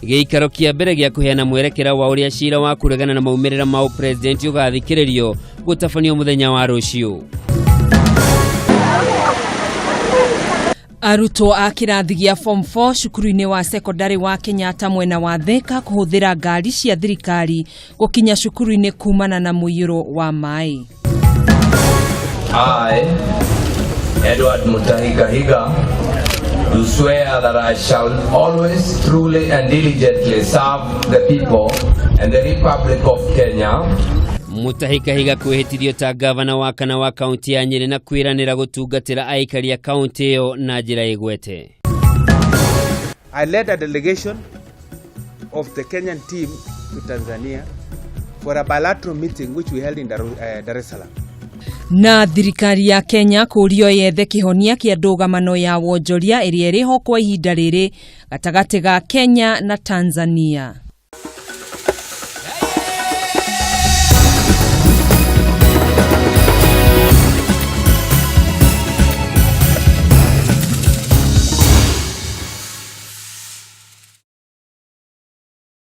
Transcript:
Gĩikaro kĩa mbere gĩa kũheana mwerekera wa ũrĩa cira wa kũregana na maumĩrĩra ma president ũgathikĩrĩrio gũtabanio mũthenya wa rũciũ. Arutwo a kĩrathi gĩa form 4 cukuru-inĩ wa secondary wa Kenyatta mwena wa Thika kũhũthĩra ngari cia thirikari gũkinya cukuru-inĩ kumana na mũiyũro wa maĩ. I, Edward Mutahi Kahiga, do swear that I shall always truly and diligently serve the people and the Republic of Kenya. Mutahi Kahiga kwĩhĩtithio ta gavana wa kana wa kaunti ya Nyeri na kwĩranĩra gũtungatĩra aikari a kaunti ĩyo na njĩra ĩgwete. I led a delegation of the Kenyan team to Tanzania for a bilateral meeting which we held in Dar es Salaam. Na thirikari ya Kenya kũrio yethe kĩhonia kĩa ndũgamano ya wonjoria ĩrĩa ĩrĩ ho kwa ihinda rĩrĩ gatagatĩ ga Kenya na Tanzania.